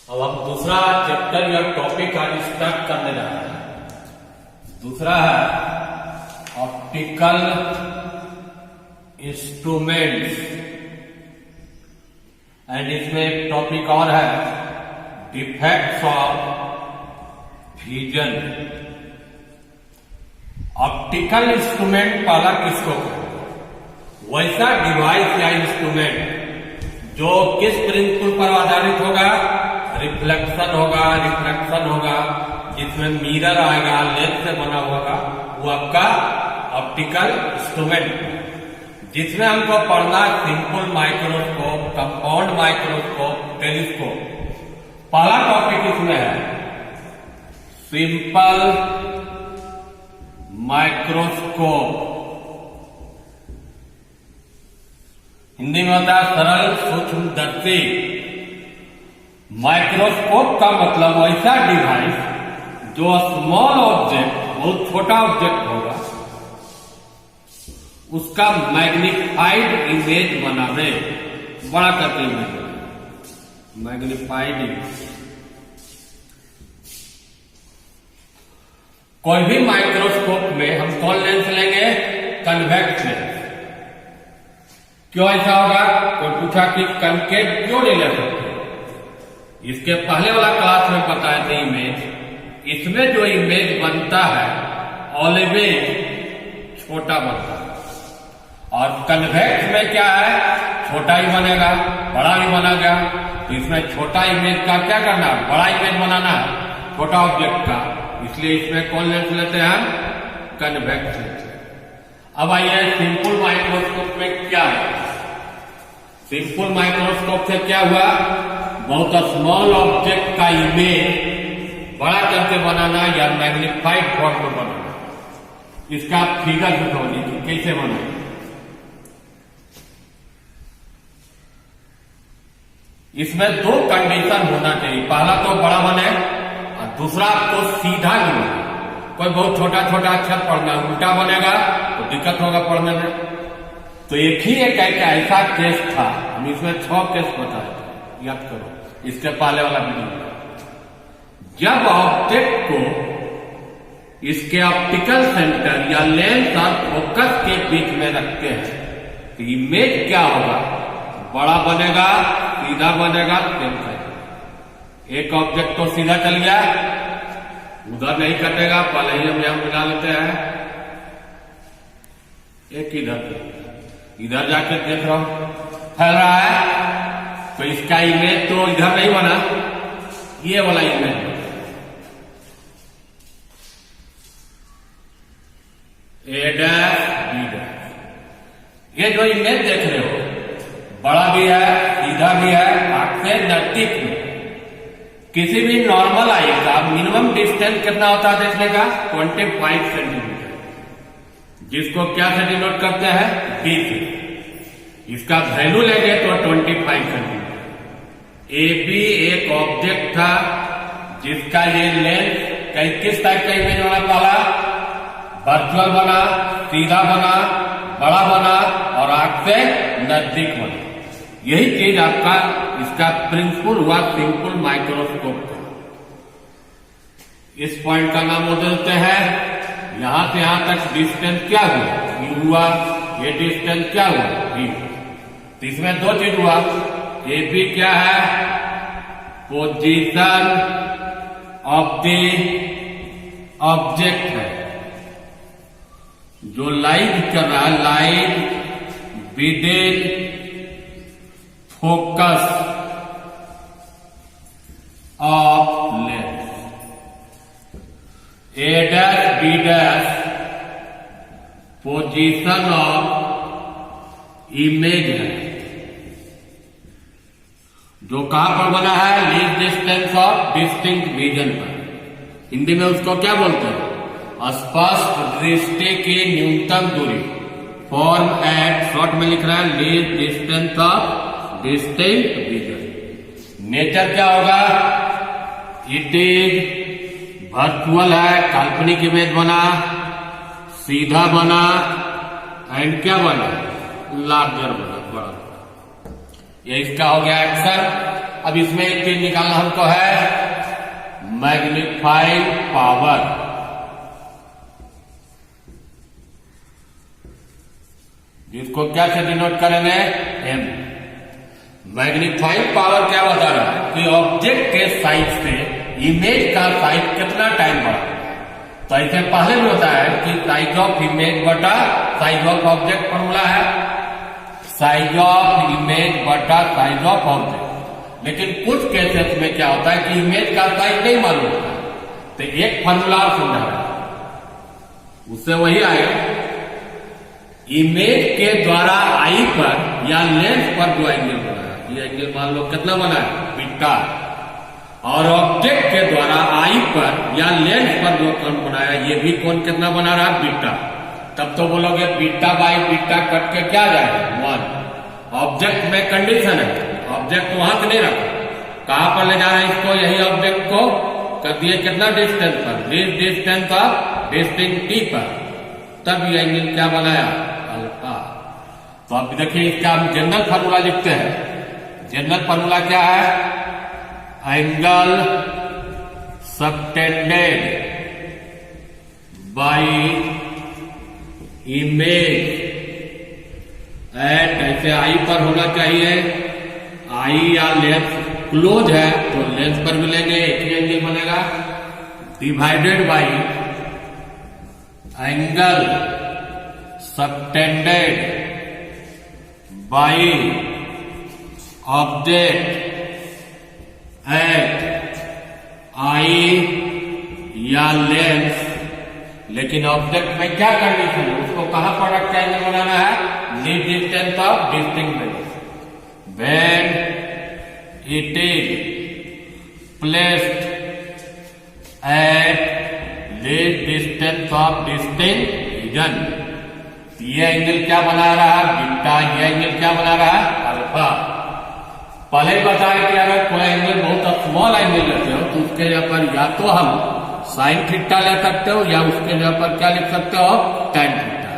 अब हम दूसरा चैप्टर या टॉपिक आज स्टार्ट करने जा रहे हैं। दूसरा है ऑप्टिकल इंस्ट्रूमेंट्स एंड इसमें एक टॉपिक और है defects of vision. Optical instrument पहला किसको कहते हैं? वैसा डिवाइस या इंस्ट्रूमेंट जो किस प्रिंसिपल पर आधारित होगा? रिफ्लेक्शन होगा, जिसमें मिरर आएगा, लेंस से बना होगा, वो आपका ऑप्टिकल इंस्ट्रूमेंट। जिसमें हमको पढ़ना simple microscope, compound microscope, telescope. पहला टॉपिक इसमें है सिंपल माइक्रोस्कोप। हिंदी में होता है सरल सूक्ष्मदर्शी। माइक्रोस्कोप का मतलब ऐसा डिवाइस जो स्मॉल ऑब्जेक्ट, बहुत छोटा ऑब्जेक्ट होगा, उसका मैग्निफाइड इमेज बनावे, बड़ा करके इमेज, मैग्निफाइड इमेज। कोई भी माइक्रोस्कोप में हम कौन लेंस लेंगे? Convex lens. क्यों ऐसा होगा? कोई पूछा कि कनकेव क्यों नहीं ले सकते? इसके पहले वाला क्लास में बताए थे इमेज। इसमें जो इमेज बनता है ऑलवेज छोटा बनता है, और कन्वेक्स में क्या है? छोटा ही बनेगा, बड़ा भी बनेगा। तो इसमें छोटा इमेज का क्या करना है? बड़ा इमेज बनाना है छोटा ऑब्जेक्ट का। इसलिए इसमें कौन लेंस लेते हैं? Convex lens. अब आइए सिंपल माइक्रोस्कोप में क्या है? सिंपल माइक्रोस्कोप से क्या हुआ? बहुत स्मॉल ऑब्जेक्ट का इमेज बड़ा करके बनाना या मैग्निफाइड फॉर्म में बनाना। इसका फिगर दिखाओ कि कैसे बना। इसमें दो कंडीशन होना चाहिए। पहला तो बड़ा बने और दूसरा तो सीधा ही बने। कोई बहुत छोटा छोटा अक्षर पढ़ना, उल्टा बनेगा तो दिक्कत होगा पढ़ने में। तो एक ही एक ऐसा केस था, हम इसमें 6 केस बताए थे, याद करो इसके पहले वाला वीडियो। जब ऑब्जेक्ट को इसके ऑप्टिकल सेंटर या लेंस और फोकस के बीच में रखते हैं तो इमेज क्या होगा? बड़ा बनेगा, सीधा बनेगा, एक ऑब्जेक्ट तो सीधा चल गया, उधर नहीं कटेगा, पहले ही हम यहां मिला लेते हैं। एक इधर जाके देख रहा हूं फैल रहा है, तो इसका इमेज तो इधर नहीं बना, ये वाला इमेज बना। ए डैश बी डैश। ये जो इमेज देख रहे हो बड़ा भी है, सीधा भी है, आंख से नजदीक में। किसी भी नॉर्मल आई का मिनिमम डिस्टेंस कितना होता है देखने का? 25 सेंटीमीटर, जिसको क्या से डिनोट करते हैं? डी से। इसका वैल्यू लेंगे तो 25 सेंटीमीटर। ए बी एक ऑब्जेक्ट था जिसका ये लेंस किस टाइप का इमेज बना? पहला वर्चुअल बना, सीधा बना, बड़ा बना और आंख से नजदीक बना। यही चीज आपका इसका प्रिंसिपल हुआ सिंपल माइक्रोस्कोप का। इस पॉइंट का नाम बोलते हैं, यहां से यहां तक डिस्टेंस क्या हुआ? यू हुआ। ये डिस्टेंस क्या हुआ? वी। तो इसमें दो चीज हुआ। ए बी क्या है? पोजीशन ऑफ द ऑब्जेक्ट है, जो लाइट कर रहा है, light within focus of lens. A dash B dash position of image है, जो कहां पर बना है? Least distance of distinct vision पर। हिंदी में उसको क्या बोलते हैं? स्पष्ट दृष्टि की न्यूनतम दूरी। फॉर्म एट शॉर्ट में लिख रहा है least distance of distinct vision. Nature क्या होगा? इट इज वर्चुअल है, काल्पनिक इमेज बना, सीधा बना एंड क्या बना? लार्जर बना, बड़ा। ये इसका हो गया एक्शन। अब इसमें एक चीज निकालना हमको है, मैग्नीफाइंग पावर। जिसको क्या से डिनोट करेंगे, एम। मैग्नीफाइंग पावर क्या बता रहा है कि ऑब्जेक्ट के साइज से इमेज का साइज कितना टाइम बढ़ा। तो ऐसे पहले भी होता है कि साइज ऑफ इमेज बटा साइज ऑफ ऑब्जेक्ट फॉर्मूला है, साइज ऑफ इमेज बटा साइज ऑफ ऑब्जेक्ट। लेकिन कुछ केसेस में क्या होता है कि इमेज का साइज नहीं मालूम होता, तो एक फॉर्मूला समझा रहा है, उससे वही आएगा। इमेज के द्वारा आई पर या लेंस पर जो एंगल बना है, ये एंगल मान लो कितना बना है, बीटा। और ऑब्जेक्ट के द्वारा आई पर या लेंस पर जो कोण बनाया, ये भी कोण कितना बना रहा है, बीटा। तब तो बोलोगे बीटा बाई बीटा कट के क्या जाएगा, 1। ऑब्जेक्ट में कंडीशन है, ऑब्जेक्ट वहां से नहीं रखा, कहां पर ले जा रहा है इसको, यही ऑब्जेक्ट को कर दिए कितना डिस्टेंस पर, this distance of distance T पर, तब ये एंगल क्या बनाया, अल्फा। तो अब देखिए इसका हम जनरल फार्मूला लिखते हैं। जनरल फार्मूला क्या है, angle subtended by image at, ऐसे आई पर होना चाहिए, आई या लेंस क्लोज है तो लेंस पर मिलेंगे, एक ही एंगल बनेगा, divided by angle subtended by object at eye या लेंस। लेकिन ऑब्जेक्ट में क्या कंडीशन है, उसको कहां पर रख के एंगल बनाना है, least distance of distinct rays, when it is placed at least distance of distinct region. ये एंगल क्या बना रहा है, बीटा, ये एंगल क्या बना रहा है, अल्फा। पहले बताया कि अगर कोई एंगल बहुत स्मॉल एंगल लेते हो तो उसके जगह पर या तो हम साइन थीटा ले सकते हो या उसके जगह पर क्या लिख सकते हो, टैन थीटा।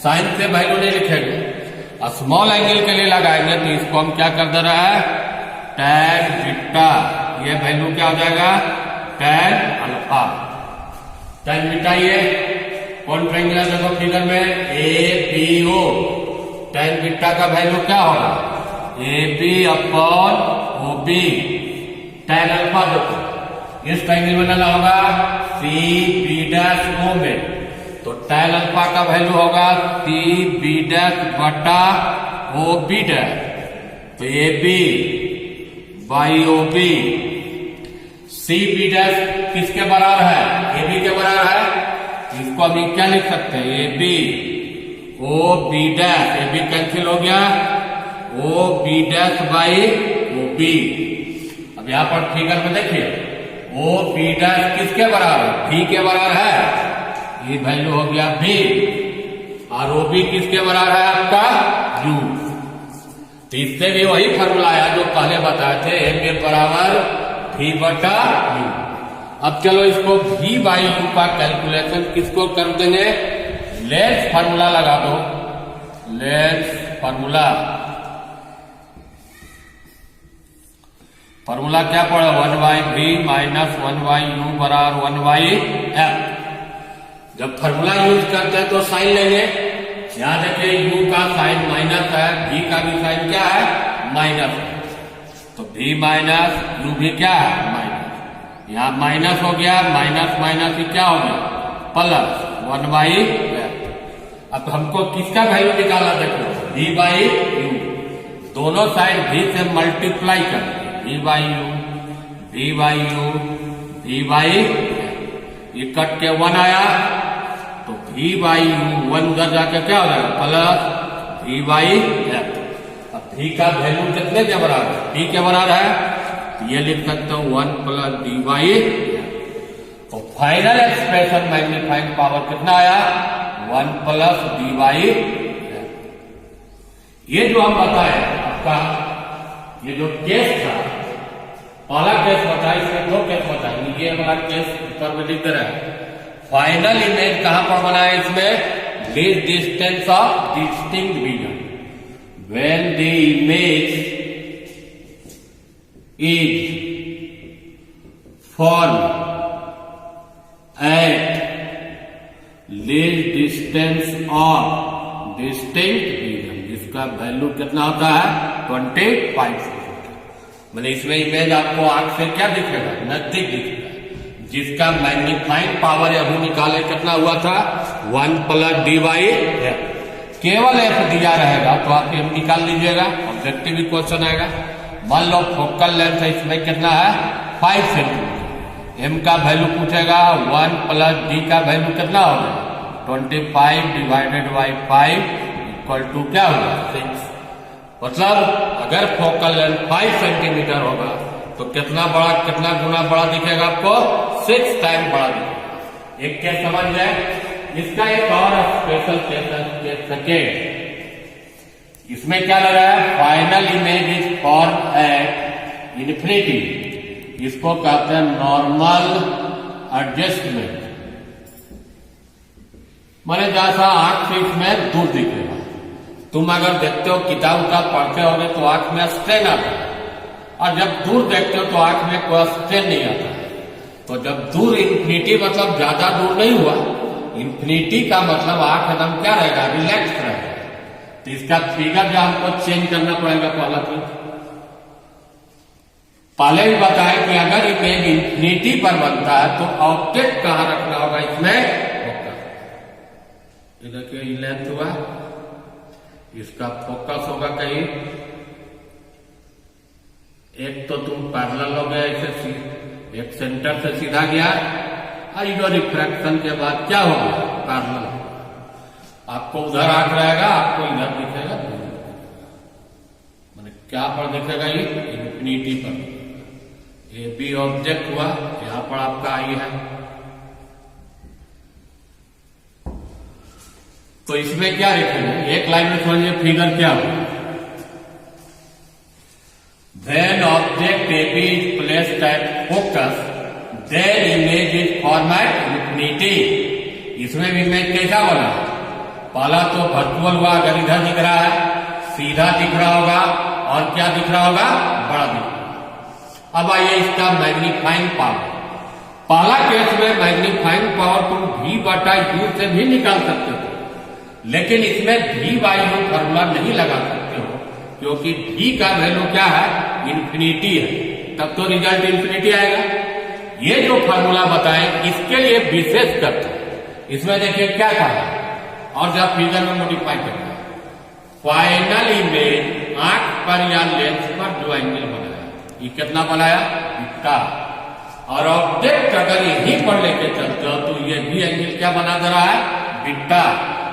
साइन से वैल्यू नहीं लिखेंगे, स्मॉल एंगल के लिए लगाएंगे तो इसको हम क्या कर दे रहा है, टैन थीटा। ये वैल्यू क्या हो जाएगा, टैन अल्फा। टैन थीटा ये कौन ट्रायंगल देखो फिगर में, APO। टैन थीटा का वैल्यू क्या होगा, AB upon OB। Tan alpha देखो इस ट्रायंगल में डाला होगा CB' में, तो टैन अल्फा का वैल्यू होगा CB' बटा OB'। तो AB बाई OB, CB' किसके बराबर है, AB के बराबर है। इसको हम क्या लिख सकते हैं, AB OB', AB कैंसिल हो गया, OB' बाई OB। अब यहां पर फिगर में देखिए OB' किसके बराबर है, V के बराबर है, ये वैल्यू हो गया V। और OB किसके बराबर है आपका, U। तो इससे भी वही फॉर्मूला आया जो पहले बताए थे, M बराबर V बटा U। अब चलो इसको V बाई U का कैलकुलेशन किसको कर देंगे, लेंस फार्मूला लगा दो। लेंस फार्मूला, फार्मूला क्या पड़ा, 1/v माइनस 1/u बराबर 1/f। जब फार्मूला यूज करते हैं तो साइन लेंगे, यहां देखिए u का साइन माइनस है, v का भी साइन क्या है, माइनस है, तो v माइनस u भी क्या है, माइनस। यहां माइनस हो गया, माइनस माइनस ही क्या हो गया, प्लस 1/f। अब हमको किसका वैल्यू निकाला, देखो v बाई u, दोनों साइड v से मल्टीप्लाई कर, v by u, v by u, v by, ये कट के 1 आया, तो v बाई u 1 उधर जाके क्या हो जाएगा, प्लस v बाई f। अब v का वैल्यू कितने के बराबर है, v के बराबर है, तो ये लिख सकते हो 1 प्लस d बाई f। तो फाइनल एक्सप्रेशन मैग्नीफाइंग पावर कितना आया, 1 प्लस d बाई f। ये जो हम बताए आपका, ये जो केस था, पहला केस बताया, इसमें 2 केस बताएंगे। ये हमारा केस ऊपर में लिख रहा है, फाइनल इमेज कहां पर बना है, इसमें least distance of distinct region, when the image is formed at least distance of distinct region, जिसका वैल्यू कितना होता है 25 सेंटीमीटर। मैंने इसमें इमेज आपको आंख से क्या दिखेगा, नजदीक दिखेगा। जिसका मैग्नीफाइंग पावर अभी निकाले कितना हुआ था 1 + d/f। केवल f दिया रहेगा तो आप f निकाल लीजिएगा, ऑब्जेक्टिव ही क्वेश्चन आएगा। मान लो फोकल लेंथ इसमें कितना है 5 सेंटीमीटर, m का वैल्यू पूछेगा 1 + d का वैल्यू कितना होगा 25 / 5 = क्या होगा 6। मतलब अगर फोकल लेंथ 5 सेंटीमीटर होगा तो कितना गुना बड़ा दिखेगा आपको 6 टाइम बड़ा दिखेगा। एक केस समझ जाए। इसका एक और स्पेशल केस सेकेंड, इसमें क्या लगा है final image is form at infinity. इसको कहते हैं नॉर्मल एडजस्टमेंट। माने जैसा आंख से इसमें दूर दिखेगा। तुम अगर देखते हो किताब पढ़ते होगे तो आंख में स्ट्रेन आता है, और जब दूर देखते हो तो आंख में कोई स्ट्रेन नहीं आता। तो जब दूर इन्फिनिटी मतलब ज्यादा दूर नहीं हुआ, इन्फिनिटी का मतलब आंख एकदम क्या रहेगा रिलैक्स रहेगा। तो इसका फिगर जो हमको चेंज करना पड़ेगा पहले भी बताया कि अगर इमेज इन्फिनिटी पर बनता है तो ऑब्जेक्ट कहां रखना होगा इसमें ये देखिए लेंथ हुआ, इसका फोकस होगा कहीं। एक तो तुम पैरेलल हो गया, ऐसे एक सेंटर से सीधा गया, और ये रिफ्रैक्शन के बाद क्या होगा पैरेलल। आपको उधर आंख रहेगा, आपको इधर दिखेगा, मैंने क्या पर दिखेगा ये इन्फिनिटी पर। ये भी ऑब्जेक्ट हुआ, यहां पर आपका आई है। तो इसमें क्या लिखेंगे, एक लाइन में समझिए फिगर क्या होगा। When object AB is placed at focus, then image is formed at infinity। इसमें भी इमेज कैसा बना, पहला तो वर्चुअल हुआ, अगर इधर दिख रहा है सीधा दिख रहा होगा, और क्या दिख रहा होगा बड़ा दिख रहा होगा। अब आइए इसका मैग्नीफाइंग पावर। पहला केस में मैग्नीफाइंग पावर तुम v/u से भी निकाल सकते हो, लेकिन इसमें v/u फॉर्मूला नहीं लगा सकते हो, क्योंकि v का वैल्यू क्या है इन्फिनिटी है, तब तो रिजल्ट इन्फिनिटी आएगा। ये जो फॉर्मूला बताएं इसके लिए विशेष करते हैं। इसमें देखिए क्या कहा, और जब फिगर में मॉडिफाई करना है, फाइनल इमेज आंख पर या लेंस पर जो एंगल बनाया, ये कितना बनाया बीटा, और ऑब्जेक्ट अगर यहीं पर लेके चलते हो तो ये भी एंगल क्या बना दे रहा है बीटा।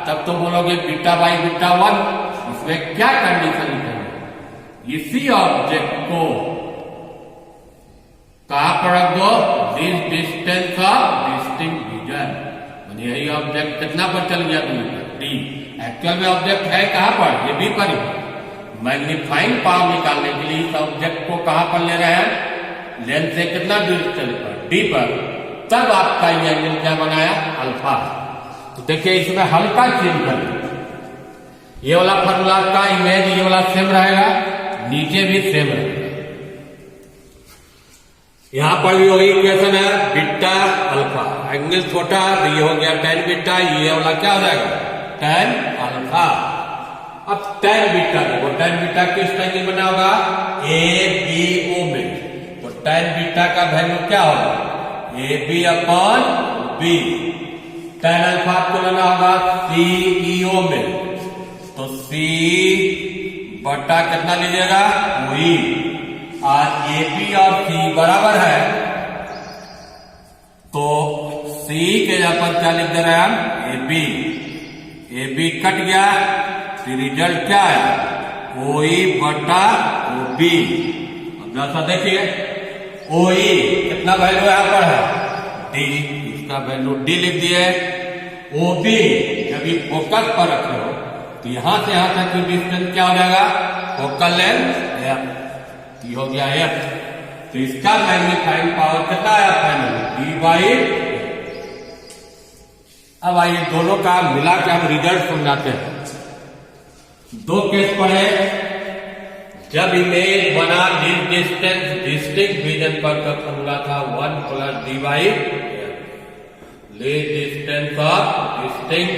तब तो बोलोगे β/β1। इसमें क्या कंडीशन लिखेंगे, इसी ऑब्जेक्ट को कहां पर रख दो this distance of distinct region. यही ऑब्जेक्ट कितना पर चल गया डी। एक्चुअल में ऑब्जेक्ट है कहां पर, ये बी पर ही। मैग्नीफाइंग पावर निकालने के लिए इस ऑब्जेक्ट को कहां पर ले रहे हैं, लेंस से कितना डिस्टेंस पर डी पर। तब आपका ये एंगल क्या बनाया अल्फा। तो देखिए इसमें हल्का चेंज कर, ये वाला फॉर्मूला का इमेज ये वाला सेम रहेगा, नीचे भी सेम रहेगा। यहां पर भी वही इक्वेशन है बीटा अल्फा, एंगल छोटा तो ये हो गया tan बीटा, ये वाला क्या हो जाएगा tan अल्फा। अब tan बीटा देखो, tan बीटा किस एंगल बना होगा ABO में, तो tan बीटा का वैल्यू क्या होगा AB/B। tan अल्फा आपको लेना होगा CEO में, तो C बटा कितना लीजिएगा वही, और AB और C बराबर है, तो C के यहां पर क्या लिख दे रहे हैं हम AB कट गया, तो रिजल्ट क्या है OE/OB। अब जैसा देखिए OE कितना वैल्यू यहां पर है D, इसका वैल्यू D लिख दिए। OB जब ये फोकस पर रखे हो तो यहां से यहां तक की डिस्टेंस क्या हो जाएगा फोकल लेंथ f, ये हो गया f। तो इसका मैग्नीफाइंग पावर कितना आया फाइनली d/। अब आइए दोनों का मिला के हम रिजल्ट समझाते हैं। दो केस पढ़े, जब इमेज बना दिस डिस्टेंस डिस्टिंक्ट रीजन पर का फॉर्मूला था 1 plus D by least distance of distinct.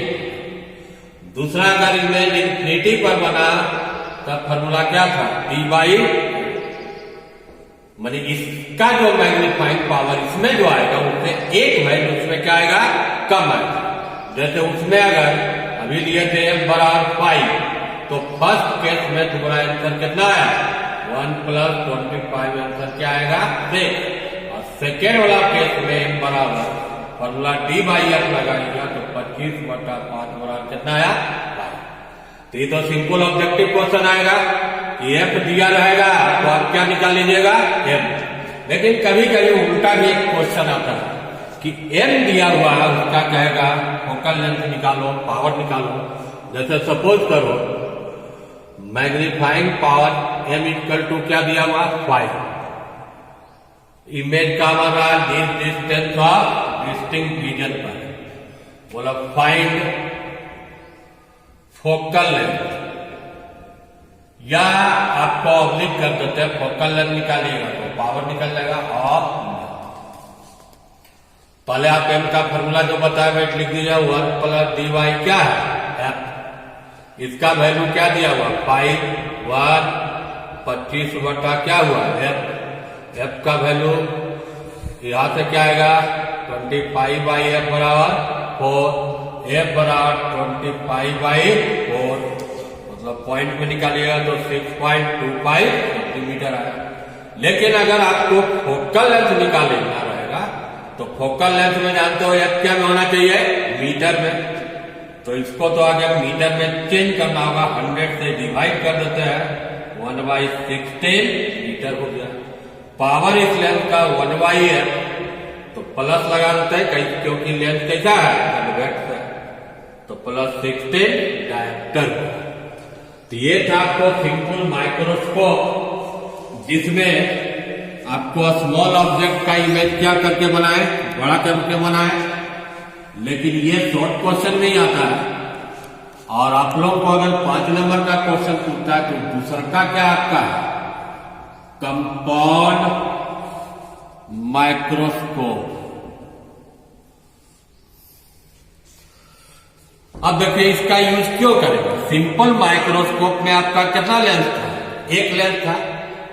दूसरा अगर इमेज इंफिनिटी पर बना तब फॉर्मूला क्या था डी बाई, मानी इसका जो मैग्नीफाइंग पावर इसमें जो आएगा उससे एक वैल्यू उसमें क्या आएगा कम आएगा। जैसे उसमें अगर अभी लिए थे m बराबर 5 तो फर्स्ट केस में तुम्हारा आंसर कितना आया 1 प्लस 25 आंसर क्या आएगा 6। और सेकेंड वाला केस में m बराबर फॉर्मूला डी बाई एफ लगाएगा तो 25/5 बराबर कितना आया 5। तो ये तो सिंपल ऑब्जेक्टिव क्वेश्चन आएगा कि एफ दिया रहेगा तो आप क्या निकाल लीजिएगा m। लेकिन कभी कभी उल्टा भी एक क्वेश्चन आता है कि m दिया हुआ है उसका कहेगा फोकल लेंथ निकालो पावर निकालो। जैसे सपोज करो magnifying power m equal to क्या दिया हुआ 5, इमेज का हमारा this distance of distinct region पर बोला फाइंड फोकल लेंथ, या आपको ऑब्लिक कर देते हैं फोकल लेंथ निकालिएगा तो पावर निकल जाएगा। और पहले आप m का फॉर्मूला जो बताया वेट लिख दीजिए 1 प्लस डी वाई क्या है f, इसका वैल्यू क्या दिया हुआ 5 1 25 बटा क्या हुआ f का वैल्यू यहां से क्या आएगा 25 बाई एफ बराबर 4, एफ बराबर 25 बाई 4 मतलब पॉइंट में निकालिएगा तो 6.25 सेंटीमीटर आएगा। लेकिन अगर आपको फोकल लेंथ निकालना रहेगा तो फोकल लेंथ में जानते हो एफ क्या में होना चाहिए मीटर में, तो इसको तो आगे मीटर में चेंज करना होगा 100 से डिवाइड कर देते हैं 1/16 मीटर हो गया। पावर इस लेंथ का 1/f तो प्लस लगा देते हैं क्योंकि लेंथ कैसा है कन्वेक्स है तो +16 डायरेक्टर। तो ये था आपको सिंपल माइक्रोस्कोप जिसमें आपको स्मॉल ऑब्जेक्ट का इमेज क्या करके बनाए बड़ा करके बनाए। लेकिन ये शॉर्ट क्वेश्चन में ही आता है और आप लोग को अगर 5 नंबर का क्वेश्चन पूछता है तो दूसरा का क्या आपका है कंपाउंड माइक्रोस्कोप। अब देखिए इसका यूज क्यों करेंगे। सिंपल माइक्रोस्कोप में आपका कितना लेंस था एक लेंस था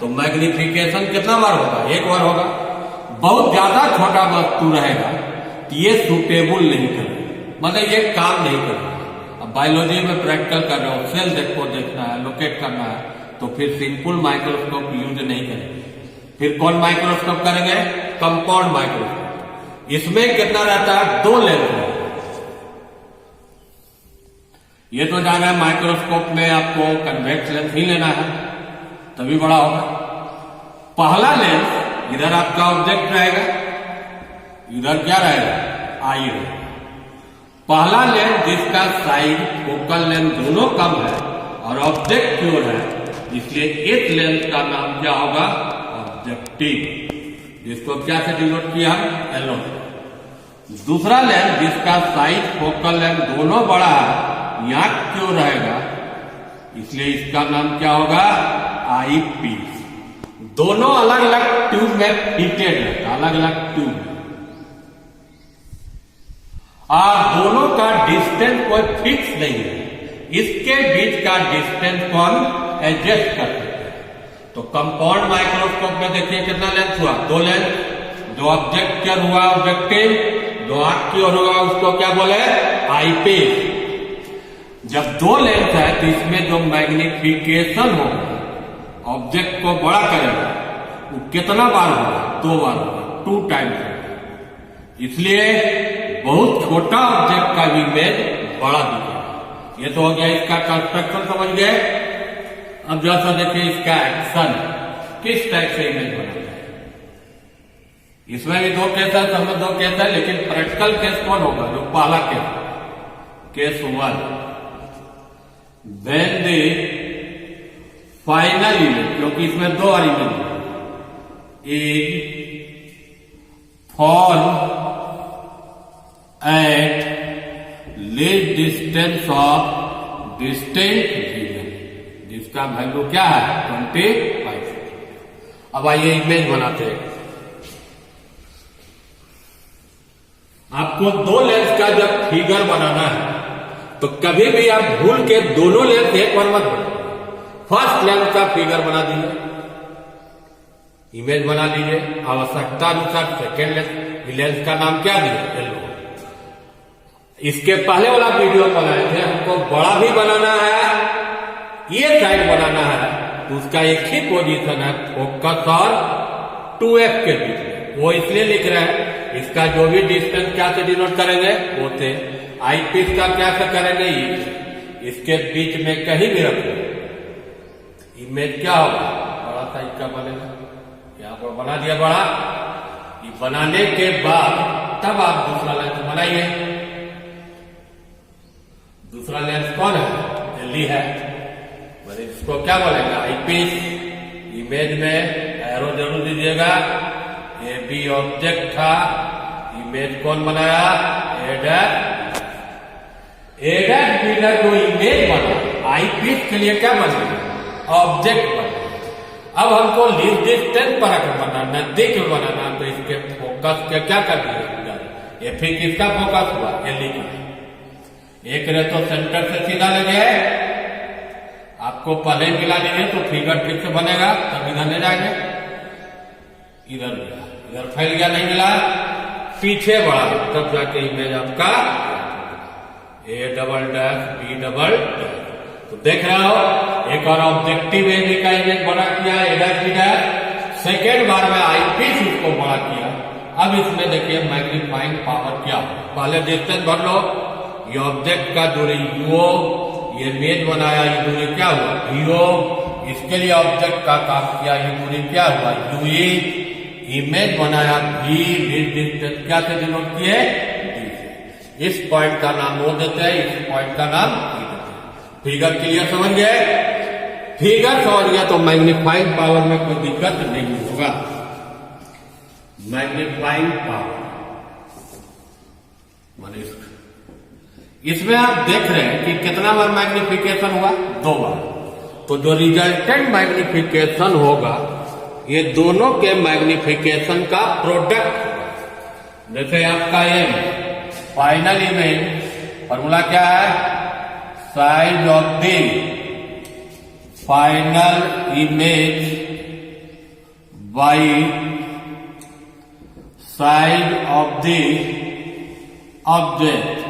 तो मैग्निफिकेशन कितना बार होगा एक बार होगा। बहुत ज्यादा छोटा वस्तु रहेगा तो ये सुटेबल नहीं करेगा, मतलब ये काम नहीं करेगा। अब बायोलॉजी में प्रैक्टिकल कर रहे हो सेल को देखना है लोकेट करना है तो फिर सिंपल माइक्रोस्कोप यूज नहीं करेंगे। फिर कौन माइक्रोस्कोप करेंगे कंपाउंड माइक्रोस्कोप। इसमें कितना रहता है 2 लेंस है। ये तो जाना है माइक्रोस्कोप में आपको कन्वेक्स लेंस ही लेना है तभी बड़ा होगा। पहला लेंस इधर आपका ऑब्जेक्ट रहेगा इधर क्या रहेगा आई रहेगा। पहला लेंस जिसका साइज फोकल लेंथ दोनों कम है और ऑब्जेक्ट प्योर है इसलिए इस लेंस का नाम क्या होगा ऑब्जेक्टिव, जिसको क्या से डिनोट किया एलो। दूसरा लेंस जिसका साइज फोकल लेंथ दोनों बड़ा है यहाँ क्यों रहेगा इसलिए इसका नाम क्या होगा आई पीस। दोनों अलग अलग ट्यूब में फिटेड है अलग अलग ट्यूब और दोनों का डिस्टेंस कोई फिक्स नहीं है, इसके बीच का डिस्टेंस को हम एडजस्ट कर सकते हैं। तो कंपाउंड माइक्रोस्कोप में देखिए कितना लेंथ हुआ 2 लेंथ। जो ऑब्जेक्ट क्या हुआ ऑब्जेक्टिव जो आंख की ओर होगा उसको क्या बोले आई पीस। जब 2 लेंथ है तो इसमें जो मैग्निफिकेशन होगा ऑब्जेक्ट को बड़ा करेगा वो कितना बार होगा 2 बार होगा 2 टाइम्स होगा। इसलिए बहुत छोटा ऑब्जेक्ट का भी इमेज बड़ा दिखेगा। ये तो हो गया इसका कंस्ट्रक्शन समझ गए। अब जैसा देखिए इसका एक्शन किस टाइप से इमेज बनाता है। इसमें भी 2 केस है सब 2 केस है लेकिन प्रैक्टिकल केस कौन होगा जो पहला case 1 when the final image क्योंकि इसमें 2 और image fall at least distance of distinct region जिसका इसका वैल्यू क्या है 25। अब आइए इमेज बनाते हैं। आपको दो लेंस का जब फिगर बनाना है तो कभी भी आप भूल के दोनों लेंस एक बार मत बनाइए। फर्स्ट लेंस का फिगर बना दीजिए, इमेज बना लीजिए। आवश्यकता अनुसार सेकेंड लेंस का नाम क्या दिए एलो। इसके पहले वाला वीडियो बनाए थे, हमको बड़ा भी बनाना है, ये साइड बनाना है, तो उसका एक ही पोजीशन है फोकस और 2f के बीच में। वो इसलिए लिख रहे हैं, इसका जो भी डिस्टेंस क्या से डिनोट करेंगे वो थे, आई पीस का क्या से करेंगे ये, इसके बीच में कहीं भी रखो इमेज क्या होगा बड़ा साइज का बनेगा। यहाँ पर बना दिया बड़ा। ये बनाने के बाद तब आप दूसरा लेंस बनाइए। दूसरा लेंस कौन है, एलई है, इसको क्या बोलेंगे आई पीस। इमेज में एरो जरूर दीजिएगा। ए बी ऑब्जेक्ट था, इमेज कौन बनाया एडर बीडर जो इमेज बना आई पीस के लिए क्या बनेगा ऑब्जेक्ट बनेगा। अब हमको लीस्ट डिस्टेंस पर बनाना, नजदीक में बनाना, तो इसके फोकस के क्या कर दिया, ये फिर किसका फोकस हुआ एलई का। एक रे तो सेंटर से सीधा लगे, आपको पहले मिला लीजिए तो फिगर ठीक से बनेगा, तब इधर ले जाएंगे, इधर मिला, इधर फैल गया, नहीं मिला, पीछे बढ़ा तब जाके इमेज आपका A double dash B double dash. तो देख रहे हो एक और ऑब्जेक्टिव एबी का इमेज बड़ा किया ए डैश बी डैश, सेकेंड बार में आई पीस उसको बड़ा किया। अब इसमें देखिए मैग्नीफाइंग पावर क्या हो, पहले डिस्टेंस भर लो, ये ऑब्जेक्ट का दूरी यूओ, ये इमेज बनाया, ये दूरी क्या हुआ वीओ, इसके लिए ऑब्जेक्ट का काम किया, ये दूरी क्या हुआ यूई, इमेज बनाया वी, डिस्टेंस क्या से डिनोट किए डी से। इस पॉइंट का नाम वो देते हैं, इस पॉइंट का नाम डी देते हैं। फिगर क्लियर समझ गए, फिगर समझ गया तो मैग्नीफाइंग पावर में कोई दिक्कत नहीं होगा। मैग्नीफाइंग पावर माने इसमें आप देख रहे हैं कि कितना बार मैग्निफिकेशन हुआ 2 बार। तो जो रिजल्टेंट मैग्निफिकेशन होगा ये दोनों के मैग्निफिकेशन का प्रोडक्ट होगा। जैसे आपका ये फाइनल इमेज फॉर्मूला क्या है, size of the final image by size of the object.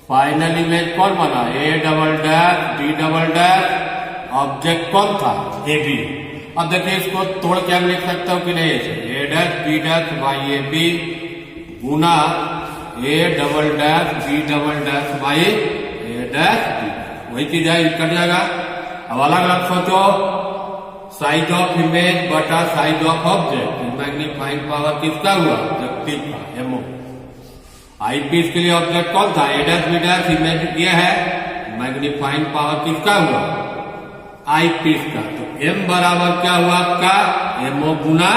Final image कौन बना A double dash B double dash, object कौन था ए बी। अब देखिए इसको तोड़ के हम लिख सकते हो कि नहीं, A dash B dash by A B गुना A double dash B double dash by A dash B, वही चीज है, कट जाएगा। अब अलग अलग सोचो, साइज ऑफ इमेज बटा size of object, magnifying power किसका हुआ ऑब्जेक्टिव का एमओ। आई पीस के लिए ऑब्जेक्ट कौन था ए डैश बी डैश, इमेज ये है, मैग्नीफाइंग पावर किसका हुआ आई पीस का। तो एम बराबर क्या हुआ आपका एमओ गुना।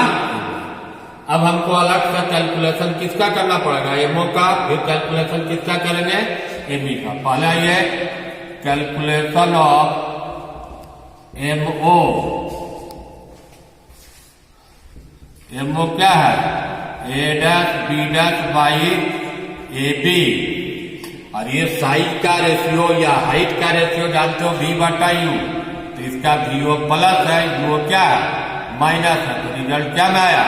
अब हमको अलग से कैलकुलेशन किसका करना पड़ेगा एमओ का, फिर कैलकुलेशन किसका करेंगे एबी का। पहला ये कैलकुलेशन ऑफ एमओ, एमओ क्या है A dash B dash by A B, और ये साइज का रेशियो या हाइट का रेशियो जानते हो v बटा यू, तो इसका वीओ प्लस है, यू क्या है माइनस है, तो रिजल्ट क्या में आया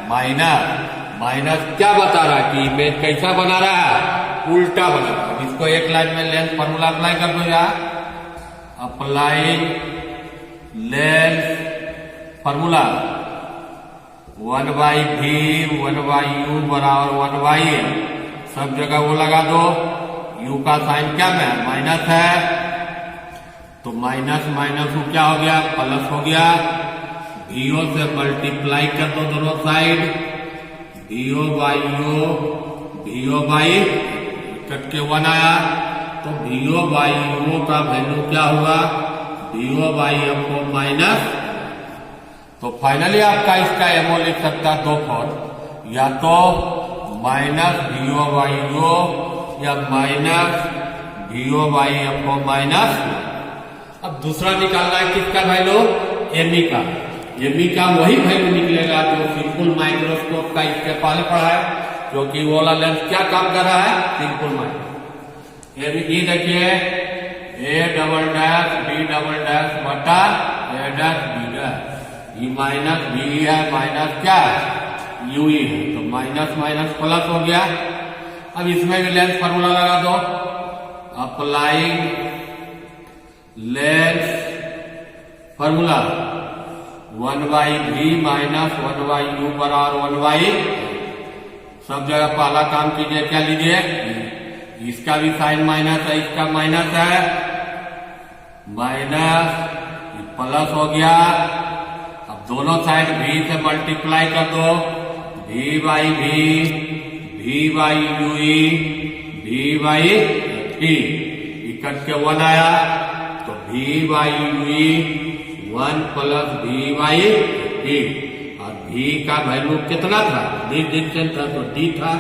माइनस। माइनस क्या बता रहा है कि इमेज कैसा बना रहा है उल्टा बना रहा है। इसको एक लाइन में लेंस फॉर्मूला अप्लाई कर दो यार, apply lens formula 1 by v 1 by u बराबर 1 बाई ए, सब जगह वो लगा दो, u का साइन क्या में माइनस है, तो माइनस माइनस क्या हो गया प्लस हो गया, vo से मल्टीप्लाई कर दो दोनों side, vo by you vo by cut के 1 आया, तो vo बाई यू का वैल्यू क्या हुआ vo बाई एफ माइनस। तो फाइनली आपका इसका एमओ लिख सकता है 2 फॉर्म, या तो माइनस वीओ बाई यू या minus v o by f minus. अब दूसरा निकालना है किसका वैल्यू, एमई का। एमई का वही वैल्यू निकलेगा जो सिंपल माइक्रोस्कोप का इसके पहले पढ़ा है, क्योंकि वो वाला लेंस क्या काम कर रहा है, सिंपल माइक्रोस्कोप। एमई देखिए A double dash B double dash बटा ए डैश बी डैश, ये माइनस बी है, माइनस क्या है, यूई है, तो माइनस माइनस प्लस हो गया। अब इसमें भी लेंस फार्मूला लगा दो, applying lens formula 1/v minus 1/u बराबर 1/, सब जगह पहला काम कीजिए, क्या लीजिए, इसका भी साइन माइनस है, इसका माइनस है, माइनस प्लस हो गया। अब दोनों साइड v से मल्टीप्लाई कर दो, v/v, v/ue, v/t, इकट के 1 आया तो v/ue 1 प्लस v/t, और v का वैल्यू कितना था, डिस्टेंस था तो d था,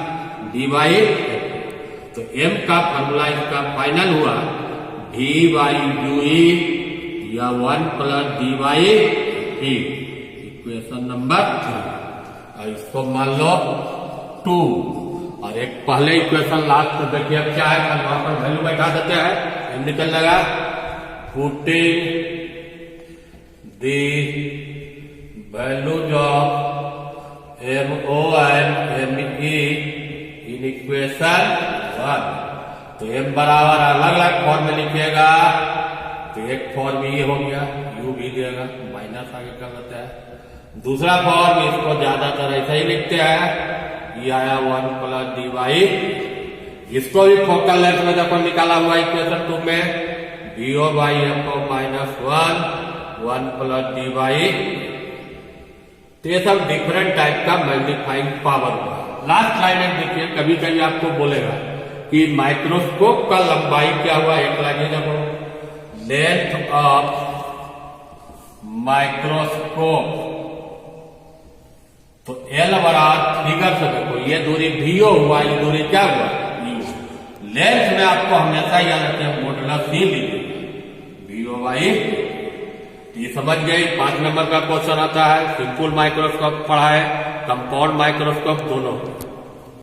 d/, तो m का फॉर्मूला इसका फाइनल हुआ v/ue या 1 प्लस d/t, इक्वेशन नंबर 3। और इसको मान लो 2, और एक पहले इक्वेशन लास्ट में देखिए अब क्या है, वहां पर वैल्यू बैठा देते हैं, एम निकल लगा, putting the values of MOM/ME in equation 1। तो m बराबर अलग अलग फॉर्म में लिखिएगा, तो एक फॉर्म ये हो गया, u भी देगा, माइनस आगे कर देता है। दूसरा फॉर्म इसको ज्यादातर ऐसा ही लिखते हैं, ये आया 1 प्लस d/, इसको भी फोकल लेंथ में देखो निकाला हुआ इक्वेशन 2 में, VO/f माइनस 1 प्लस d/, तो ये सब डिफरेंट टाइप का मैग्नीफाइंग पावर हुआ। लास्ट लाइन में देखिए, कभी कभी आपको बोलेगा कि माइक्रोस्कोप का लंबाई क्या हुआ, एक लाइन देखो, लेंथ ऑफ माइक्रोस्कोप, तो L बराबर फिगर से देखो, ये दूरी VO हुआ, ये दूरी क्या हुआ, U। लेंथ में आपको हमेशा याद रखिए मॉडुलस ही लिखिए, VO/, ये समझ गए। 5 नंबर का क्वेश्चन आता है, सिंपल माइक्रोस्कोप पढ़ा है, कंपाउंड माइक्रोस्कोप दोनों।